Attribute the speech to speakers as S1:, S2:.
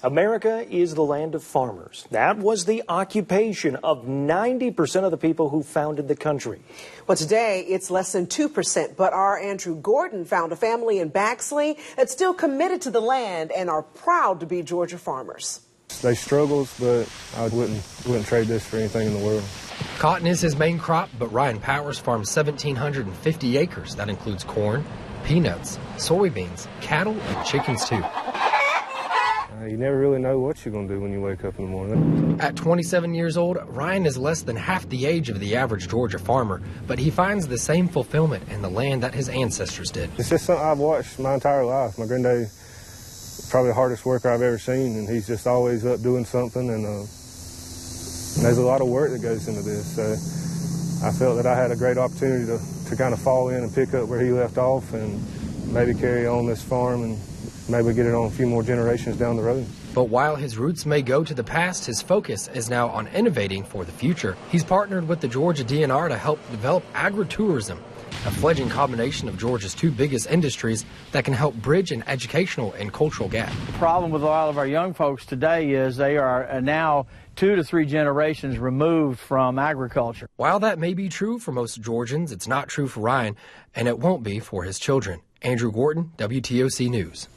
S1: America is the land of farmers. That was the occupation of 90% of the people who founded the country.
S2: Well, today it's less than 2%, but our Andrew Gordon found a family in Baxley that's still committed to the land and are proud to be Georgia farmers.
S3: They struggle, but I wouldn't trade this for anything in the world.
S4: Cotton is his main crop, but Ryan Powers farms 1,750 acres. That includes corn, peanuts, soybeans, cattle, and chickens too.
S3: You never really know what you're going to do when you wake up in the morning.
S4: At 27 years old, Ryan is less than half the age of the average Georgia farmer, but he finds the same fulfillment in the land that his ancestors did.
S3: It's just something I've watched my entire life. My granddad, probably the hardest worker I've ever seen, and he's just always up doing something, and there's a lot of work that goes into this. So I felt that I had a great opportunity to kind of fall in and pick up where he left off and maybe carry on this farm and maybe get it on a few more generations down the road.
S4: But while his roots may go to the past, his focus is now on innovating for the future. He's partnered with the Georgia DNR to help develop agritourism, a fledgling combination of Georgia's two biggest industries that can help bridge an educational and cultural gap.
S5: The problem with a lot of our young folks today is they are now 2 to 3 generations removed from agriculture.
S4: While that may be true for most Georgians, it's not true for Ryan, and it won't be for his children. Andrew Gordon, WTOC News.